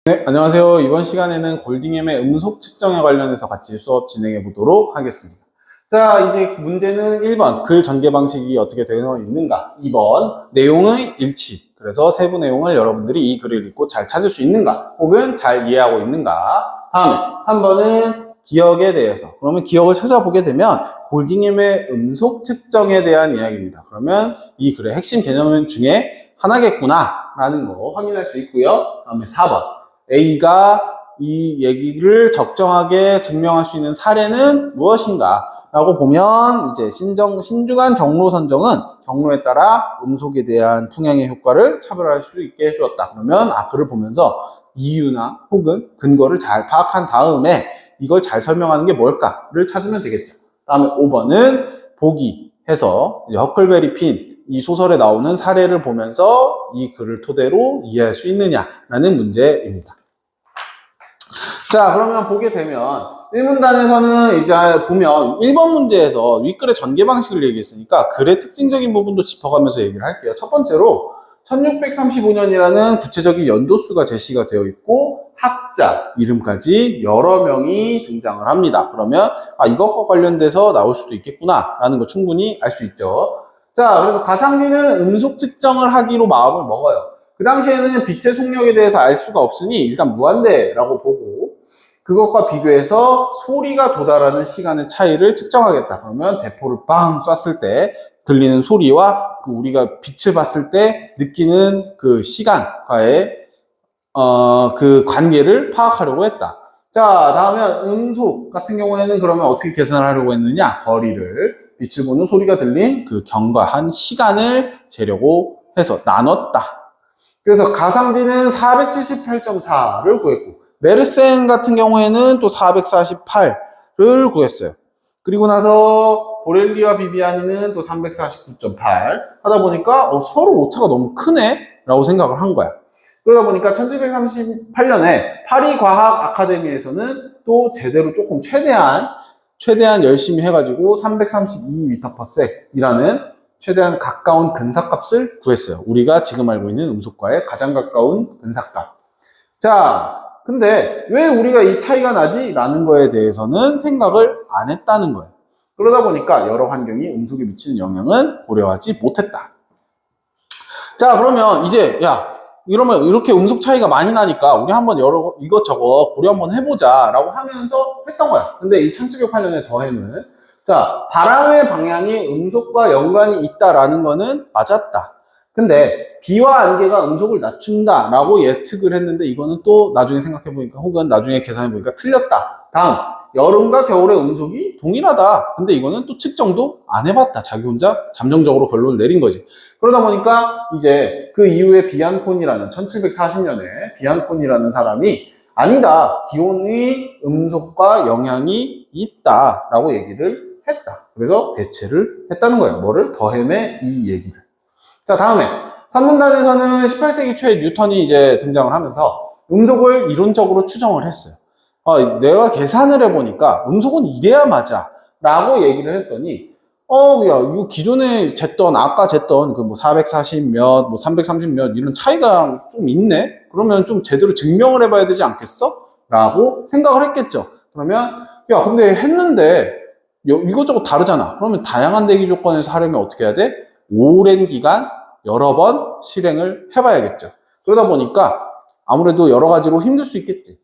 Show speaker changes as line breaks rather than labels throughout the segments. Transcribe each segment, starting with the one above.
네, 안녕하세요. 이번 시간에는 골딩엠의 음속 측정에 관련해서 같이 수업 진행해 보도록 하겠습니다. 자, 이제 문제는 1번, 글 전개 방식이 어떻게 되어 있는가? 2번, 내용의 일치. 그래서 세부 내용을 여러분들이 이 글을 읽고 잘 찾을 수 있는가? 혹은 잘 이해하고 있는가? 다음에 3번은 기억에 대해서. 그러면 기억을 찾아보게 되면 골딩엠의 음속 측정에 대한 이야기입니다. 그러면 이 글의 핵심 개념 중에 하나겠구나 라는 거 확인할 수 있고요. 다음에 4번. A가 이 얘기를 적정하게 증명할 수 있는 사례는 무엇인가? 라고 보면 이제 신중한 경로 선정은 경로에 따라 음속에 대한 풍향의 효과를 차별할 수 있게 해주었다. 그러면 글을 보면서 이유나 혹은 근거를 잘 파악한 다음에 이걸 잘 설명하는 게 뭘까를 찾으면 되겠죠. 다음에 5번은 보기 해서 허클베리 핀 이 소설에 나오는 사례를 보면서 이 글을 토대로 이해할 수 있느냐라는 문제입니다. 자, 그러면 보게 되면 1문단에서는 이제 보면 1번 문제에서 윗글의 전개 방식을 얘기했으니까 글의 특징적인 부분도 짚어가면서 얘기를 할게요. 첫 번째로 1635년이라는 구체적인 연도수가 제시가 되어 있고 학자 이름까지 여러 명이 등장을 합니다. 그러면 이것과 관련돼서 나올 수도 있겠구나 라는 거 충분히 알 수 있죠. 자, 그래서 가상기는 음속 측정을 하기로 마음을 먹어요. 그 당시에는 빛의 속력에 대해서 알 수가 없으니 일단 무한대라고 보고 그것과 비교해서 소리가 도달하는 시간의 차이를 측정하겠다. 그러면 대포를 빵 쐈을 때 들리는 소리와 우리가 빛을 봤을 때 느끼는 그 시간과의 그 관계를 파악하려고 했다. 자, 다음에 음속 같은 경우에는 그러면 어떻게 계산을 하려고 했느냐? 거리를 빛을 보는 소리가 들린 그 경과한 시간을 재려고 해서 나눴다. 그래서 가상디는 478.4를 구했고 메르센 같은 경우에는 또 448을 구했어요. 그리고 나서 보렐리와 비비아니는 또 349.8 하다 보니까 서로 오차가 너무 크네 라고 생각을 한 거야. 그러다 보니까 1738년에 파리 과학 아카데미에서는 또 제대로 조금 최대한 열심히 해가지고 332m/s이라는 최대한 가까운 근사값을 구했어요. 우리가 지금 알고 있는 음속과의 가장 가까운 근사값. 자, 근데 왜 우리가 이 차이가 나지? 라는 거에 대해서는 생각을 안 했다는 거예요. 그러다 보니까 여러 환경이 음속에 미치는 영향은 고려하지 못했다. 자, 그러면 이제 이러면 이렇게 음속 차이가 많이 나니까 우리 한번 이것저것 고려 한번 해보자 라고 하면서 했던 거야. 근데 이 1708년에 더해는 바람의 방향이 음속과 연관이 있다라는 거는 맞았다. 근데 비와 안개가 음속을 낮춘다 라고 예측을 했는데 이거는 또 나중에 생각해보니까 혹은 나중에 계산해보니까 틀렸다. 다음, 여름과 겨울의 음속이 동일하다. 근데 이거는 또 측정도 안 해봤다. 자기 혼자 잠정적으로 결론을 내린 거지. 그러다 보니까 이제 그 이후에 비안콘이라는 1740년에 비안콘이라는 사람이 아니다. 기온의 음속과 영향이 있다라고 얘기를 했다. 그래서 대체를 했다는 거예요. 뭐를? 더햄의 이 얘기를. 자, 다음에 3문단에서는 18세기 초에 뉴턴이 이제 등장을 하면서 음속을 이론적으로 추정을 했어요. 내가 계산을 해보니까 음속은 이래야 맞아 라고 얘기를 했더니 이거 기존에 아까 쟀던 그 440 몇, 330 몇 이런 차이가 좀 있네? 그러면 좀 제대로 증명을 해봐야 되지 않겠어? 라고 생각을 했겠죠. 그러면 근데 했는데 이것저것 다르잖아. 그러면 다양한 대기 조건에서 하려면 어떻게 해야 돼? 오랜 기간 여러 번 실행을 해봐야겠죠. 그러다 보니까 아무래도 여러 가지로 힘들 수 있겠지.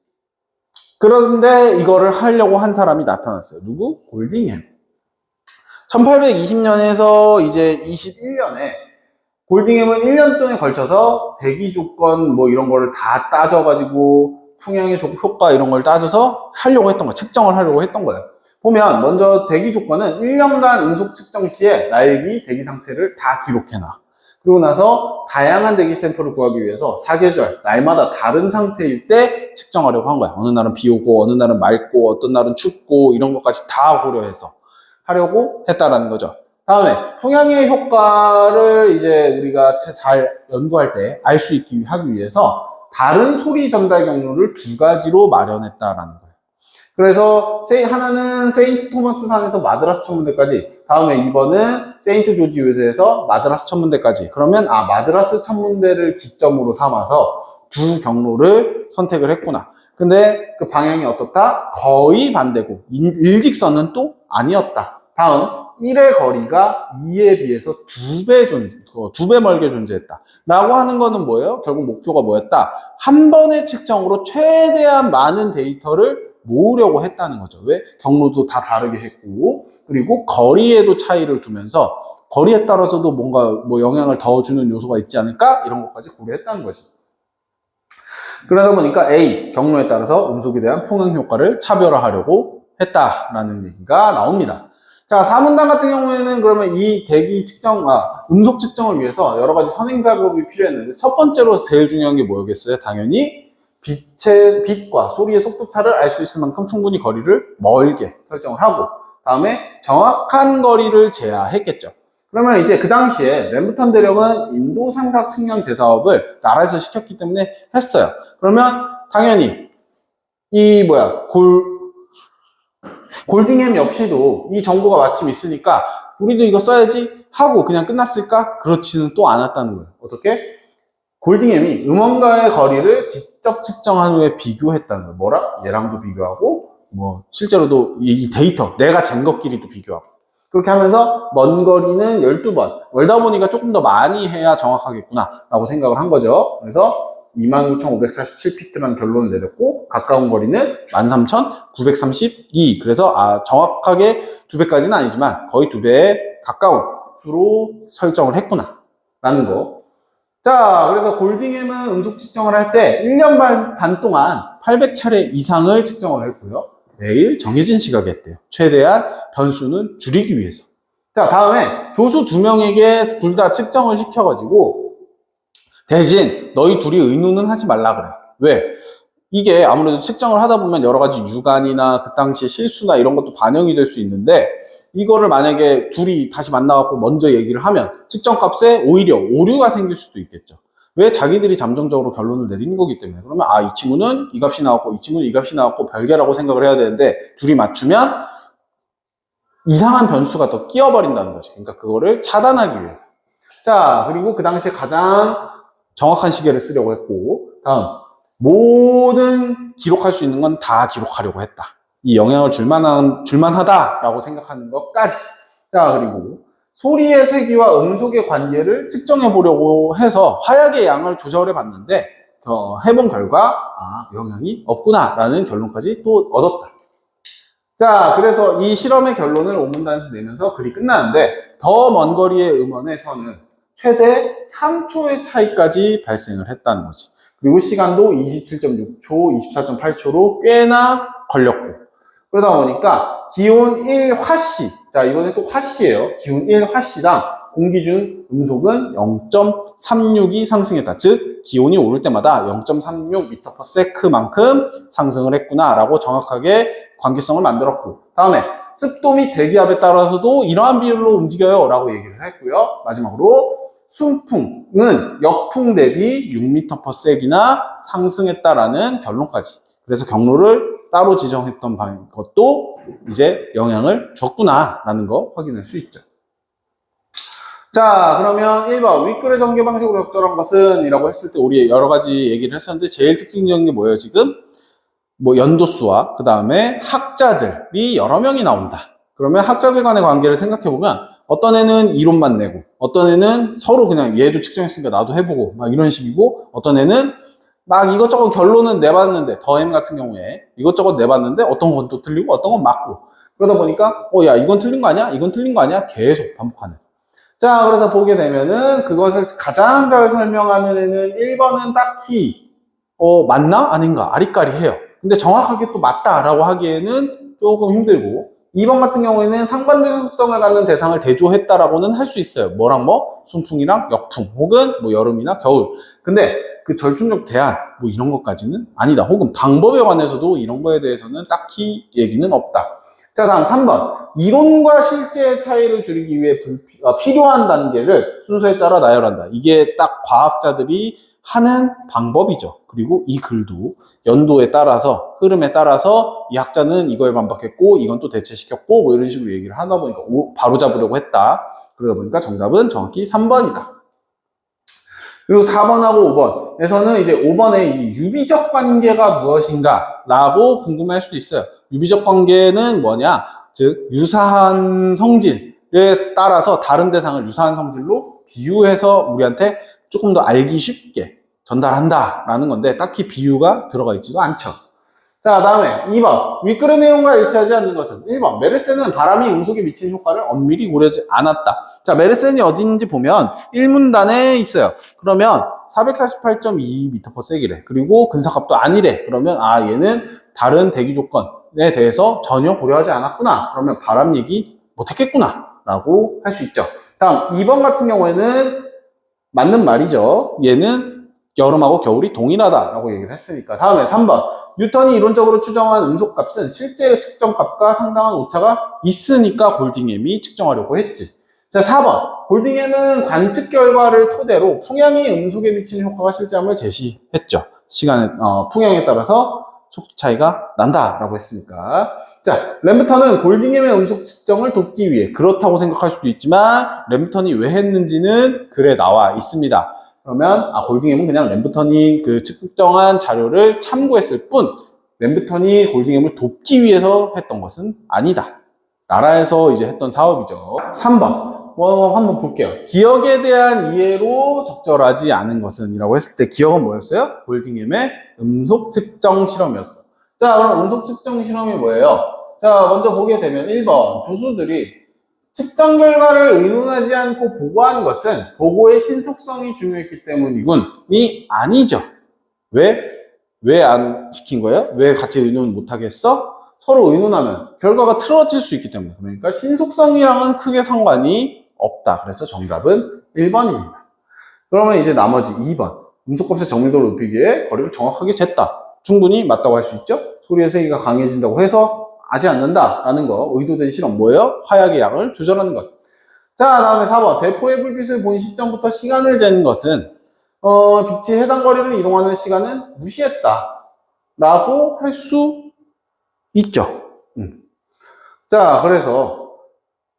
그런데 이거를 하려고 한 사람이 나타났어요. 누구? 골딩햄. 1820년에서 이제 21년에 골딩햄은 1년 동안에 걸쳐서 대기 조건 이런 거를 다 따져가지고 풍향의 효과 이런 걸 따져서 하려고 했던 거야. 측정을 하려고 했던 거예요. 보면 먼저 대기 조건은 1년간 음속 측정 시에 날기 대기 상태를 다 기록해놔. 그리고 나서 다양한 대기 샘플을 구하기 위해서 사계절, 날마다 다른 상태일 때 측정하려고 한 거야. 어느 날은 비 오고, 어느 날은 맑고, 어떤 날은 춥고, 이런 것까지 다 고려해서 하려고 했다라는 거죠. 다음에, 풍향의 효과를 이제 우리가 잘 연구할 때 알 수 있게 하기 위해서 다른 소리 전달 경로를 두 가지로 마련했다라는 거예요. 그래서 하나는 세인트 토마스 산에서 마드라스 천문대까지, 다음에 2번은 세인트 조지 요새에서 마드라스 천문대까지. 그러면 마드라스 천문대를 기점으로 삼아서 두 경로를 선택을 했구나. 근데 그 방향이 어떻다? 거의 반대고 일직선은 또 아니었다. 다음 1의 거리가 2에 비해서 2배 멀게 존재했다. 라고 하는 거는 뭐예요? 결국 목표가 뭐였다? 한 번의 측정으로 최대한 많은 데이터를 모으려고 했다는 거죠. 왜? 경로도 다 다르게 했고, 그리고 거리에도 차이를 두면서 거리에 따라서도 뭔가 뭐 영향을 더 주는 요소가 있지 않을까? 이런 것까지 고려했다는 거지. 그러다 보니까 A, 경로에 따라서 음속에 대한 풍응 효과를 차별화하려고 했다라는 얘기가 나옵니다. 자, 4문단 같은 경우에는 그러면 이 대기 측정, 음속 측정을 위해서 여러 가지 선행 작업이 필요했는데 첫 번째로 제일 중요한 게 뭐였겠어요? 당연히 빛과 소리의 속도 차를 알 수 있을 만큼 충분히 거리를 멀게 설정을 하고 다음에 정확한 거리를 제하했겠죠. 그러면 이제 그 당시에 램부턴 대령은 인도 삼각 측량 대사업을 나라에서 시켰기 때문에 했어요. 그러면 당연히 이 골딩햄 역시도 이 정보가 마침 있으니까 우리도 이거 써야지 하고 그냥 끝났을까? 그렇지는 또 않았다는 거예요. 어떻게? 골딩햄이 음원과의 거리를 직접 측정한 후에 비교했다는 거예요. 뭐랑? 얘랑도 비교하고 뭐 실제로도 이 데이터 내가 잰 것끼리도 비교하고 그렇게 하면서 먼 거리는 12번 멀다 보니까 조금 더 많이 해야 정확하겠구나 라고 생각을 한 거죠. 그래서 29,547피트라는 결론을 내렸고 가까운 거리는 13,932 그래서 정확하게 2배까지는 아니지만 거의 2배에 가까운 수로 설정을 했구나 라는 거. 자, 그래서 골딩햄은 음속 측정을 할 때 1년 반 동안 800차례 이상을 측정을 했고요. 매일 정해진 시각에 했대요. 최대한 변수는 줄이기 위해서. 자, 다음에 조수 2명에게 둘 다 측정을 시켜가지고 대신 너희 둘이 의논은 하지 말라 그래. 왜? 이게 아무래도 측정을 하다 보면 여러 가지 유관이나 그 당시 실수나 이런 것도 반영이 될 수 있는데 이거를 만약에 둘이 다시 만나갖고 먼저 얘기를 하면 측정값에 오히려 오류가 생길 수도 있겠죠. 왜? 자기들이 잠정적으로 결론을 내리는 거기 때문에. 그러면 이 친구는 이 값이 나왔고 이 친구는 이 값이 나왔고 별개라고 생각을 해야 되는데 둘이 맞추면 이상한 변수가 더 끼어버린다는 거죠. 그러니까 그거를 차단하기 위해서. 자, 그리고 그 당시에 가장 정확한 시계를 쓰려고 했고 다음 모든 기록할 수 있는 건 다 기록하려고 했다. 이 영향을 줄만하다라고 생각하는 것까지. 자, 그리고 소리의 세기와 음속의 관계를 측정해 보려고 해서 화약의 양을 조절해 봤는데 해본 결과 영향이 없구나라는 결론까지 또 얻었다. 자, 그래서 이 실험의 결론을 5문단에서 내면서 글이 끝나는데 더 먼 거리의 음원에서는 최대 3초의 차이까지 발생을 했다는 거지. 그리고 시간도 27.6초, 24.8초로 꽤나 걸렸고. 그러다 보니까 기온 1화씨, 자, 이번엔 또 화씨예요. 기온 1화씨당 공기 중 음속은 0.36이 상승했다. 즉, 기온이 오를 때마다 0.36m/s만큼 상승을 했구나라고 정확하게 관계성을 만들었고. 다음에 습도 및 대기압에 따라서도 이러한 비율로 움직여요 라고 얘기를 했고요. 마지막으로 순풍은 역풍 대비 6m/s이나 상승했다라는 결론까지. 그래서 경로를 따로 지정했던 것도 이제 영향을 줬구나라는 거 확인할 수 있죠. 자, 그러면 1번 윗글의 전개 방식으로 적절한 것은 이라고 했을 때 우리 여러 가지 얘기를 했었는데 제일 특징적인 게 뭐예요? 지금 뭐 연도수와 그 다음에 학자들이 여러 명이 나온다. 그러면 학자들 간의 관계를 생각해 보면 어떤 애는 이론만 내고 어떤 애는 서로 그냥 얘도 측정했으니까 나도 해보고 막 이런 식이고 어떤 애는 막 이것저것 결론은 내봤는데 더햄 같은 경우에 이것저것 내봤는데 어떤 건 또 틀리고 어떤 건 맞고 그러다 보니까 야 이건 틀린 거 아니야? 이건 틀린 거 아니야? 계속 반복하는. 자, 그래서 보게 되면은 그것을 가장 잘 설명하는 애는 1번은 딱히 맞나? 아닌가? 아리까리해요. 근데 정확하게 또 맞다라고 하기에는 조금 힘들고 2번 같은 경우에는 상반된 속성을 갖는 대상을 대조했다라고는 할 수 있어요. 뭐랑 뭐? 순풍이랑 역풍 혹은 뭐 여름이나 겨울. 근데 그 절충적 대안 뭐 이런 것까지는 아니다. 혹은 방법에 관해서도 이런 거에 대해서는 딱히 얘기는 없다. 자, 다음 3번. 이론과 실제의 차이를 줄이기 위해 필요한 단계를 순서에 따라 나열한다. 이게 딱 과학자들이 하는 방법이죠. 그리고 이 글도 연도에 따라서 흐름에 따라서 이 학자는 이거에 반박했고 이건 또 대체시켰고 뭐 이런 식으로 얘기를 하다 보니까 바로 잡으려고 했다. 그러다 보니까 정답은 정확히 3번이다. 그리고 4번하고 5번에서는 이제 5번의 이 유비적 관계가 무엇인가 라고 궁금할 수도 있어요. 유비적 관계는 뭐냐? 즉, 유사한 성질에 따라서 다른 대상을 유사한 성질로 비유해서 우리한테 조금 더 알기 쉽게 전달한다라는 건데 딱히 비유가 들어가 있지도 않죠. 자, 다음에 2번. 윗글의 내용과 일치하지 않는 것은 1번. 메르센은 바람이 음속에 미치는 효과를 엄밀히 고려하지 않았다. 자, 메르센이 어디 있는지 보면 1문단에 있어요. 그러면 448.2m/s이래. 그리고 근사값도 아니래. 그러면 얘는 다른 대기 조건에 대해서 전혀 고려하지 않았구나. 그러면 바람 얘기 못했겠구나 라고 할 수 있죠. 다음 2번 같은 경우에는 맞는 말이죠. 얘는 여름하고 겨울이 동일하다라고 얘기를 했으니까. 다음에 3번. 뉴턴이 이론적으로 추정한 음속값은 실제 측정값과 상당한 오차가 있으니까 골딩엠이 측정하려고 했지. 자, 4번. 골딩엠은 관측 결과를 토대로 풍향이 음속에 미치는 효과가 실제함을 제시했죠. 풍향에 따라서 속도 차이가 난다라고 했으니까. 자, 램프턴은 골딩엠의 음속 측정을 돕기 위해 그렇다고 생각할 수도 있지만 램프턴이 왜 했는지는 글에 나와 있습니다. 그러면 골딩엠은 그냥 램프턴이 그 측정한 자료를 참고했을 뿐 램프턴이 골딩엠을 돕기 위해서 했던 것은 아니다. 나라에서 이제 했던 사업이죠. 3번. 한번 볼게요. 기억에 대한 이해로 적절하지 않은 것은 이라고 했을 때 기억은 뭐였어요? 골딩엠의 음속 측정 실험이었어. 자, 그럼 음속 측정 실험이 뭐예요? 자, 먼저 보게 되면 1번. 조수들이 측정 결과를 의논하지 않고 보고한 것은 보고의 신속성이 중요했기 때문이군이 아니죠. 왜 안 시킨 거예요? 왜 같이 의논 못 하겠어? 서로 의논하면 결과가 틀어질 수 있기 때문에. 그러니까 신속성이랑은 크게 상관이 없다. 그래서 정답은 1번입니다. 그러면 이제 나머지 2번. 음속값의 정밀도를 높이기 위해 거리를 정확하게 쟀다. 충분히 맞다고 할 수 있죠? 소리의 세기가 강해진다고 해서 하지 않는다라는 거. 의도된 실험 뭐예요? 화약의 양을 조절하는 것. 자, 다음에 4번. 대포의 불빛을 본 시점부터 시간을 잰 것은 빛이 해당 거리를 이동하는 시간은 무시했다 라고 할 수 있죠. 자, 그래서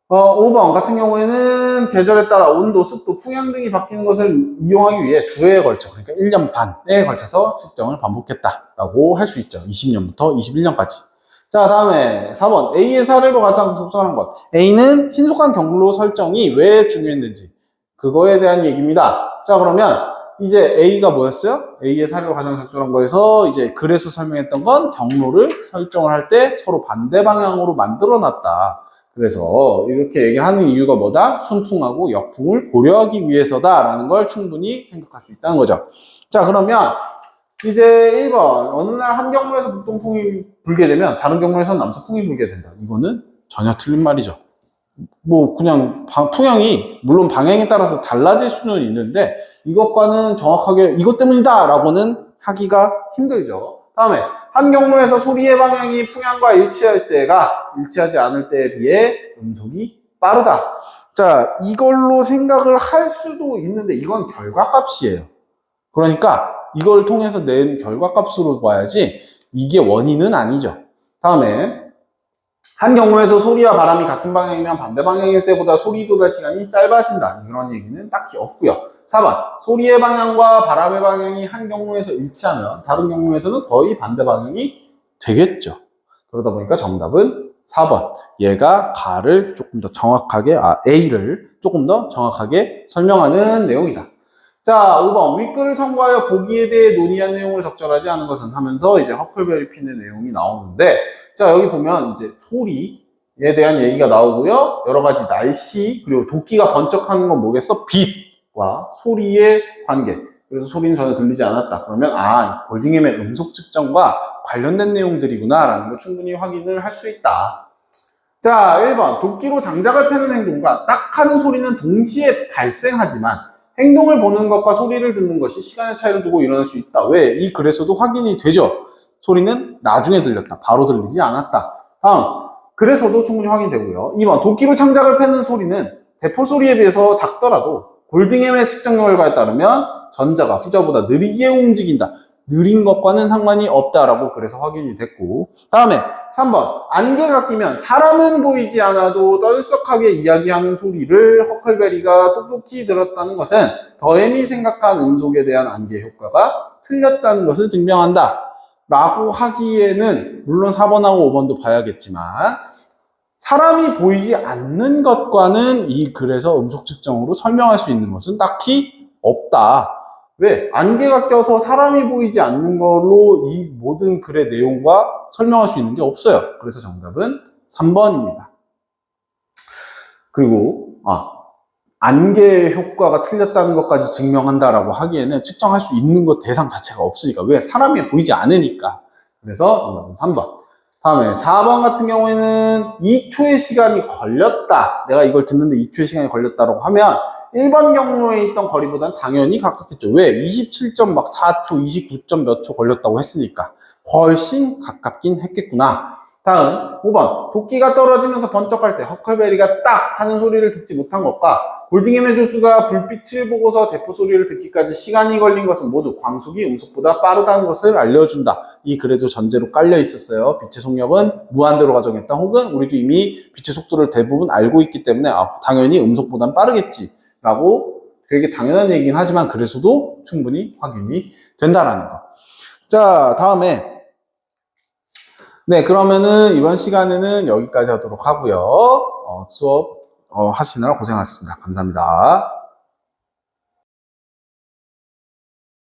5번 같은 경우에는 계절에 따라 온도, 습도, 풍향 등이 바뀌는 것을 이용하기 위해 2회에 걸쳐, 그러니까 1년 반에 걸쳐서 측정을 반복했다라고 할 수 있죠. 20년부터 21년까지. 자, 다음에 4번. A의 사례로 가장 적절한 것. A는 신속한 경로 설정이 왜 중요했는지. 그거에 대한 얘기입니다. 자, 그러면 이제 A가 뭐였어요? A의 사례로 가장 적절한 거에서 이제 글에서 설명했던 건 경로를 설정을 할 때 서로 반대 방향으로 만들어 놨다. 그래서 이렇게 얘기를 하는 이유가 뭐다? 순풍하고 역풍을 고려하기 위해서다라는 걸 충분히 생각할 수 있다는 거죠. 자, 그러면 이제 1번. 어느 날 한 경로에서 북동풍이 불게 되면 다른 경로에서는 남서풍이 불게 된다. 이거는 전혀 틀린 말이죠. 그냥 풍향이 물론 방향에 따라서 달라질 수는 있는데 이것과는 정확하게 이것 때문이다 라고는 하기가 힘들죠. 다음에 한 경로에서 소리의 방향이 풍향과 일치할 때가 일치하지 않을 때에 비해 음속이 빠르다. 자, 이걸로 생각을 할 수도 있는데 이건 결과값이에요. 그러니까 이걸 통해서 낸 결과값으로 봐야지 이게 원인은 아니죠. 다음에 한 경로에서 소리와 바람이 같은 방향이면 반대 방향일 때보다 소리 도달 시간이 짧아진다. 이런 얘기는 딱히 없고요. 4번. 소리의 방향과 바람의 방향이 한 경로에서 일치하면 다른 경로에서는 거의 반대 방향이 되겠죠. 그러다 보니까 정답은 4번. 얘가 가를 조금 더 정확하게, A를 조금 더 정확하게 설명하는 내용이다. 자, 5번. 윗글을 첨부하여 보기에 대해 논의한 내용을 적절하지 않은 것은 하면서 이제 허클베리 핀의 내용이 나오는데, 자, 여기 보면 이제 소리에 대한 얘기가 나오고요. 여러 가지 날씨, 그리고 도끼가 번쩍하는 건 뭐겠어? 빛과 소리의 관계. 그래서 소리는 전혀 들리지 않았다. 그러면, 골딩엠의 음속 측정과 관련된 내용들이구나, 라는 걸 충분히 확인을 할 수 있다. 자, 1번. 도끼로 장작을 패는 행동과 딱 하는 소리는 동시에 발생하지만, 행동을 보는 것과 소리를 듣는 것이 시간의 차이를 두고 일어날 수 있다. 왜? 이 글에서도 확인이 되죠. 소리는 나중에 들렸다. 바로 들리지 않았다. 다음, 글에서도 충분히 확인되고요. 2번, 도끼로 창작을 패는 소리는 대포 소리에 비해서 작더라도 골딩엠의 측정 결과에 따르면 전자가 후자보다 느리게 움직인다. 느린 것과는 상관이 없다라고 그래서 확인이 됐고, 다음에 3번 안개가 끼면 사람은 보이지 않아도 떨썩하게 이야기하는 소리를 허클베리가 똑똑히 들었다는 것은 더햄이 생각한 음속에 대한 안개 효과가 틀렸다는 것을 증명한다 라고 하기에는 물론 4번하고 5번도 봐야겠지만 사람이 보이지 않는 것과는 이 글에서 음속 측정으로 설명할 수 있는 것은 딱히 없다. 왜? 안개가 껴서 사람이 보이지 않는 걸로 이 모든 글의 내용과 설명할 수 있는 게 없어요. 그래서 정답은 3번입니다. 그리고 안개 효과가 틀렸다는 것까지 증명한다라고 하기에는 측정할 수 있는 것 대상 자체가 없으니까. 왜? 사람이 보이지 않으니까. 그래서 정답은 3번. 다음에 4번 같은 경우에는 2초의 시간이 걸렸다. 내가 이걸 듣는데 2초의 시간이 걸렸다고 하면 1번 경로에 있던 거리보단 당연히 가깝겠죠. 왜? 27.4초, 29점 몇 초 걸렸다고 했으니까 훨씬 가깝긴 했겠구나. 다음 5번 도끼가 떨어지면서 번쩍할 때 허클베리가 딱 하는 소리를 듣지 못한 것과 골딩햄의 조수가 불빛을 보고서 대포 소리를 듣기까지 시간이 걸린 것은 모두 광속이 음속보다 빠르다는 것을 알려준다. 이 글에도 전제로 깔려 있었어요. 빛의 속력은 무한대로 가정했다. 혹은 우리도 이미 빛의 속도를 대부분 알고 있기 때문에 당연히 음속보단 빠르겠지 라고 되게 당연한 얘기긴 하지만 그래서도 충분히 확인이 된다라는 거. 자, 다음에 그러면은 이번 시간에는 여기까지 하도록 하고요. 수업 하시느라 고생하셨습니다. 감사합니다.